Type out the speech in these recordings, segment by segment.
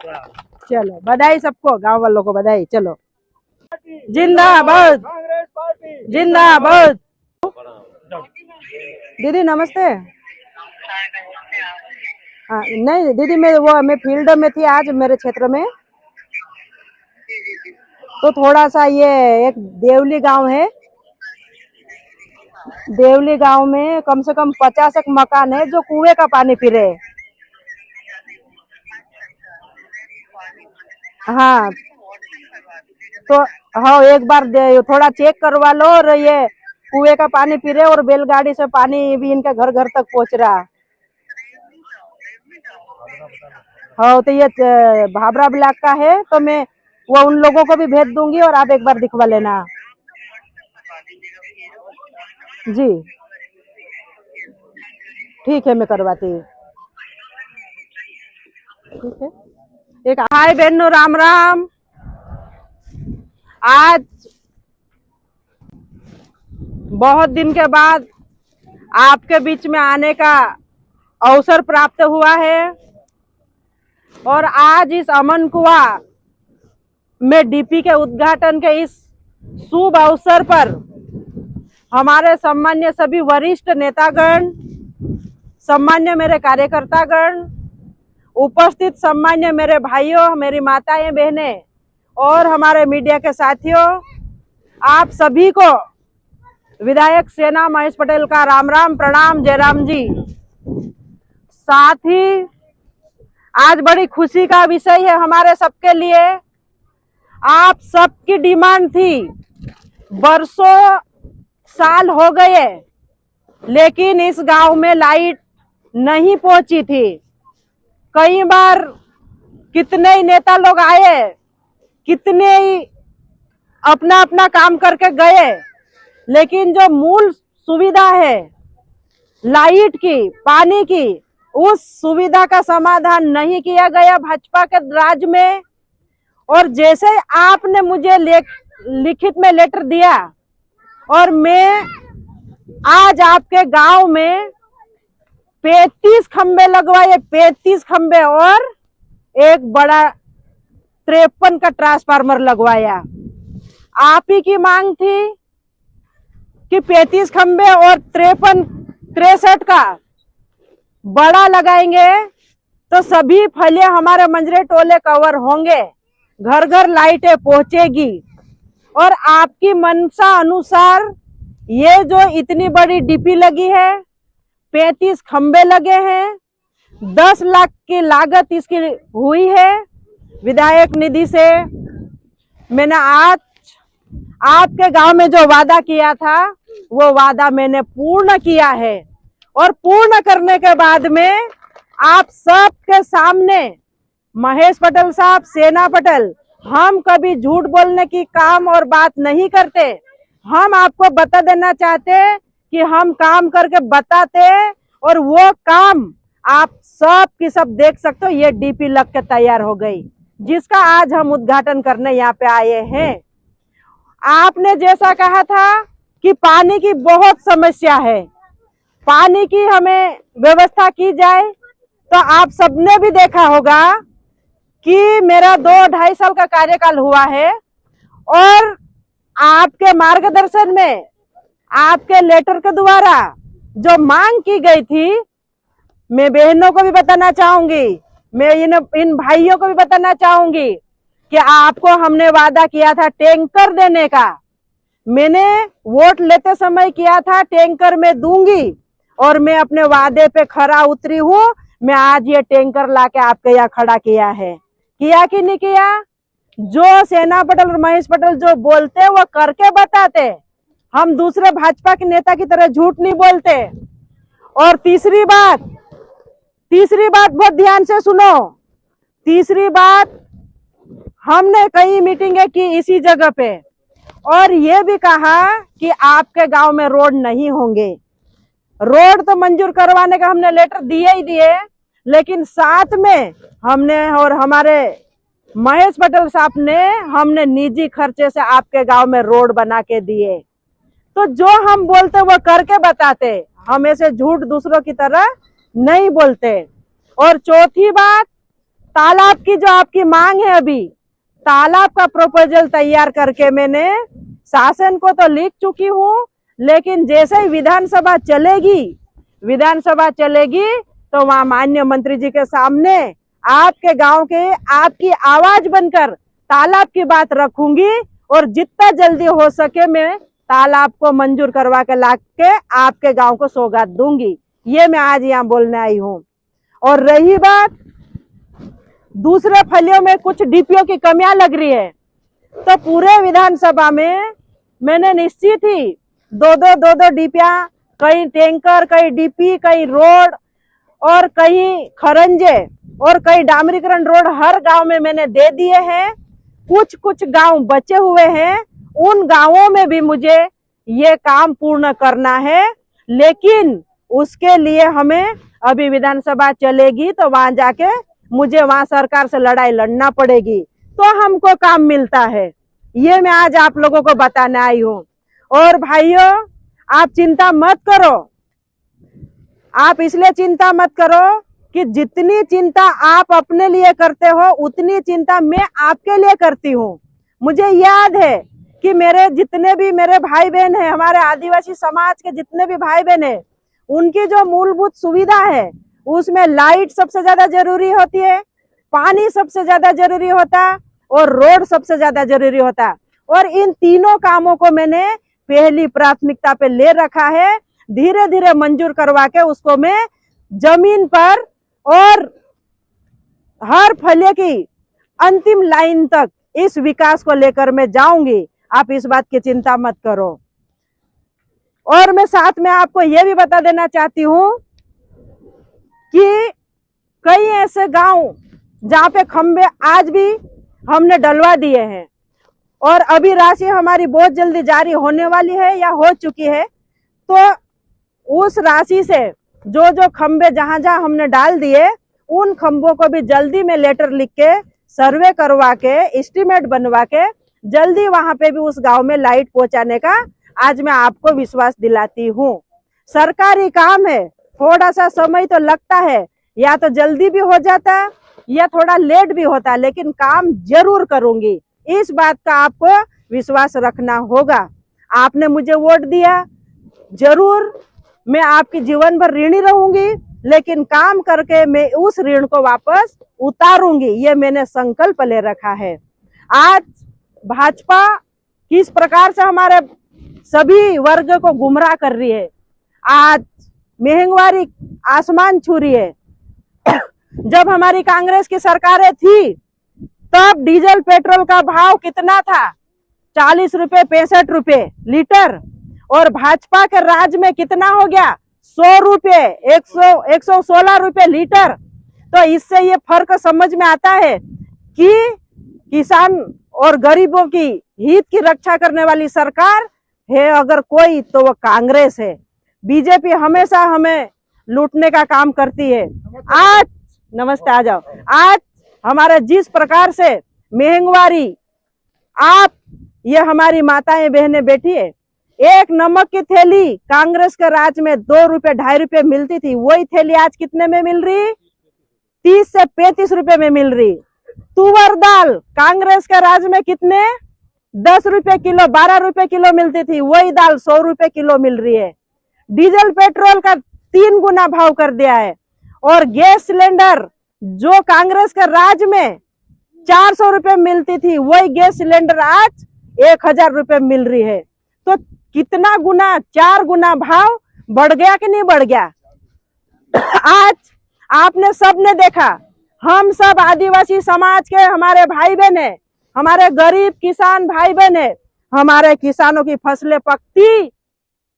चलो बधाई सबको, गांव वालों को बधाई। चलो जिंदाबाद, जिंदाबाद। दीदी नमस्ते। हाँ नहीं दीदी, मैं फील्ड में थी आज मेरे क्षेत्र में, तो थोड़ा सा ये एक देवली गांव है, देवली गांव में कम से कम 50 मकान है जो कुएं का पानी पी रहे हैं। हाँ तो हाँ एक बार थोड़ा चेक करवा लो, और ये कुएं का पानी पी रहे और बैलगाड़ी से पानी भी इनका घर घर तक पहुंच रहा। हाँ तो ये भाबरा ब्लॉक का है, तो मैं वो उन लोगों को भी भेज दूंगी और आप एक बार दिखवा लेना जी। ठीक है मैं करवाती हूँ। ठीक है। एक हाय बहनों, राम राम। आज बहुत दिन के बाद आपके बीच में आने का अवसर प्राप्त हुआ है, और आज इस अमन कुआं में डीपी के उद्घाटन के इस शुभ अवसर पर हमारे सम्मान्य सभी वरिष्ठ नेतागण, सम्मान्य मेरे कार्यकर्तागण, उपस्थित सम्मान्य मेरे भाइयों, मेरी माताएं, बहनें और हमारे मीडिया के साथियों, आप सभी को विधायक सेना महेश पटेल का राम राम, प्रणाम, जयराम जी। साथ ही आज बड़ी खुशी का विषय है हमारे सबके लिए। आप सबकी डिमांड थी, बरसों साल हो गए लेकिन इस गांव में लाइट नहीं पहुंची थी। कई बार कितने ही नेता लोग आए, कितने ही अपना अपना काम करके गए, लेकिन जो मूल सुविधा है लाइट की, पानी की, उस सुविधा का समाधान नहीं किया गया भाजपा के राज में। और जैसे आपने मुझे लिखित में लेटर दिया और मैं आज आपके गांव में 35 खंबे लगवाए, 35 खंबे और एक बड़ा 53 का ट्रांसफार्मर लगवाया। आप ही की मांग थी कि 35 खंबे और 63 का बड़ा लगाएंगे तो सभी फले हमारे मंजरे टोले कवर होंगे, घर घर लाइटें पहुंचेगी। और आपकी मनसा अनुसार ये जो इतनी बड़ी डीपी लगी है, 35 खंबे लगे हैं, 10 लाख की लागत इसकी हुई है विधायक निधि से। मैंने आज आपके गांव में जो वादा किया था वो वादा मैंने पूर्ण किया है, और पूर्ण करने के बाद में आप सबके सामने महेश पटेल साहब, सेना पटेल, हम कभी झूठ बोलने की काम और बात नहीं करते। हम आपको बता देना चाहते कि हम काम करके बताते, और वो काम आप सब की सब देख सकते हो। ये डीपी लग के तैयार हो गई, जिसका आज हम उद्घाटन करने यहाँ पे आए हैं। आपने जैसा कहा था कि पानी की बहुत समस्या है, पानी की हमें व्यवस्था की जाए, तो आप सबने भी देखा होगा कि मेरा 2-2.5 साल का कार्यकाल हुआ है, और आपके मार्गदर्शन में, आपके लेटर के द्वारा जो मांग की गई थी, मैं बहनों को भी बताना चाहूंगी, मैं इन भाइयों को भी बताना चाहूंगी कि आपको हमने वादा किया था टैंकर देने का। मैंने वोट लेते समय किया था टैंकर मैं दूंगी, और मैं अपने वादे पे खरा उतरी हूँ। मैं आज ये टैंकर लाके आपके यहाँ खड़ा किया है। किया कि नहीं किया? जो सेना पटेल और महेश पटेल जो बोलते वो करके बताते। हम दूसरे भाजपा के नेता की तरह झूठ नहीं बोलते। और तीसरी बात बहुत ध्यान से सुनो। तीसरी बात, हमने कई मीटिंगें की इसी जगह पे, और ये भी कहा कि आपके गांव में रोड नहीं होंगे। रोड तो मंजूर करवाने का हमने लेटर दिए ही दिए, लेकिन साथ में हमने और हमारे महेश पटेल साहब ने हमने निजी खर्चे से आपके गांव में रोड बना के दिए। तो जो हम बोलते वो करके बताते, हम ऐसे झूठ दूसरों की तरह नहीं बोलते। और चौथी बात, तालाब की जो आपकी मांग है, अभी तालाब का प्रपोजल तैयार करके मैंने शासन को तो लिख चुकी हूँ, लेकिन जैसे ही विधानसभा चलेगी तो वहां माननीय मंत्री जी के सामने आपके गांव के आपकी आवाज बनकर तालाब की बात रखूंगी और जितना जल्दी हो सके मैं तालाब को मंजूर करवा के ला के आपके गांव को सौगात दूंगी। ये मैं आज यहाँ बोलने आई हूँ। और रही बात दूसरे फलियों में कुछ डीपीओ की कमियां लग रही है, तो पूरे विधानसभा में मैंने निश्चित ही दो डीपिया, कहीं टैंकर, कहीं डीपी, कहीं रोड और कहीं खरंजे और कहीं डामरीकरण रोड हर गांव में मैंने दे दिए हैं। कुछ गांव बचे हुए हैं, उन गांवों में भी मुझे ये काम पूर्ण करना है, लेकिन उसके लिए हमें अभी विधानसभा चलेगी तो वहां जाके मुझे वहां सरकार से लड़ाई लड़ना पड़ेगी, तो हमको काम मिलता है। ये मैं आज आप लोगों को बताने आई हूँ। और भाइयों, आप चिंता मत करो, आप इसलिए चिंता मत करो कि जितनी चिंता आप अपने लिए करते हो उतनी चिंता मैं आपके लिए करती हूँ। मुझे याद है कि जितने भी मेरे भाई बहन हैं, हमारे आदिवासी समाज के जितने भी भाई बहन हैं, उनकी जो मूलभूत सुविधा है उसमें लाइट सबसे ज्यादा जरूरी होती है, पानी सबसे ज्यादा जरूरी होता और रोड सबसे ज्यादा जरूरी होता। और इन तीनों कामों को मैंने पहली प्राथमिकता पे ले रखा है। धीरे धीरे मंजूर करवा के उसको मैं जमीन पर और हर फले की अंतिम लाइन तक इस विकास को लेकर मैं जाऊंगी। आप इस बात की चिंता मत करो। और मैं साथ में आपको यह भी बता देना चाहती हूँ कि कई ऐसे गांव जहाँ पे खंबे आज भी हमने डलवा दिए हैं और अभी राशि हमारी बहुत जल्दी जारी होने वाली है या हो चुकी है, तो उस राशि से जो खंबे जहां हमने डाल दिए उन खंबों को भी जल्दी में लेटर लिख के सर्वे करवा के एस्टीमेट बनवा के जल्दी वहां पे भी उस गांव में लाइट पहुंचाने का आज मैं आपको विश्वास दिलाती हूँ। सरकारी काम है, थोड़ा सा समय तो लगता है, या तो जल्दी भी हो जाता या थोड़ा लेट भी होता, लेकिन काम जरूर करूंगी। इस बात का आपको विश्वास रखना होगा। आपने मुझे वोट दिया, जरूर मैं आपकी जीवन भर ऋणी रहूंगी, लेकिन काम करके मैं उस ऋण को वापस उतारूंगी। ये मैंने संकल्प ले रखा है। आज भाजपा किस प्रकार से हमारे सभी वर्ग को गुमराह कर रही है, आज महंगाई आसमान छू रही है। जब हमारी कांग्रेस की सरकारें थी तब डीजल पेट्रोल का भाव कितना था, 40 रुपए 65 रुपए लीटर, और भाजपा के राज में कितना हो गया, 100 रुपए 116 रुपए लीटर। तो इससे ये फर्क समझ में आता है कि किसान और गरीबों की हित की रक्षा करने वाली सरकार है अगर कोई तो वो कांग्रेस है। बीजेपी हमेशा हमें लूटने का काम करती है। आज नमस्ते, आ जाओ। आज हमारा जिस प्रकार से महंगाई, आप ये हमारी माताएं बहनें बैठी है, एक नमक की थैली कांग्रेस के राज में 2 रुपए 2.5 रुपए मिलती थी, वही थैली आज कितने में मिल रही, 30 से 35 रुपए में मिल रही। तुवर दाल कांग्रेस के राज में कितने, 10 रुपए किलो 12 रुपए किलो मिलती थी, वही दाल 100 रुपए किलो मिल रही है। डीजल पेट्रोल का 3 गुना भाव कर दिया है। और गैस सिलेंडर जो कांग्रेस के राज में 400 रुपए मिलती थी, वही गैस सिलेंडर आज 1000 रुपए मिल रही है। तो कितना गुना, 4 गुना भाव बढ़ गया कि नहीं बढ़ गया। आज आपने सबने देखा, हम सब आदिवासी समाज के हमारे भाई बहन है, हमारे गरीब किसान भाई बहन है, हमारे किसानों की फसलें पकती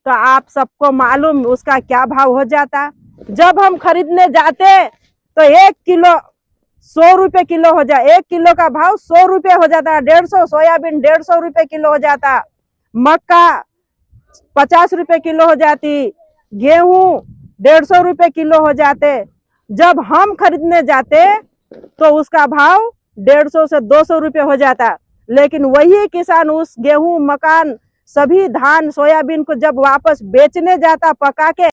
तो आप सबको मालूम उसका क्या भाव हो जाता। जब हम खरीदने जाते तो 1 किलो 100 रुपए किलो हो जाए, 1 किलो का भाव 100 रुपए हो जाता, 150, सोयाबीन 150 रुपए किलो हो जाता, मक्का 50 रुपए किलो हो जाती, गेहूं 150 रुपए किलो हो जाते। जब हम खरीदने जाते तो उसका भाव 150 से 200 रुपए हो जाता, लेकिन वही किसान उस गेहूं, मकान, सभी धान, सोयाबीन को जब वापस बेचने जाता पका के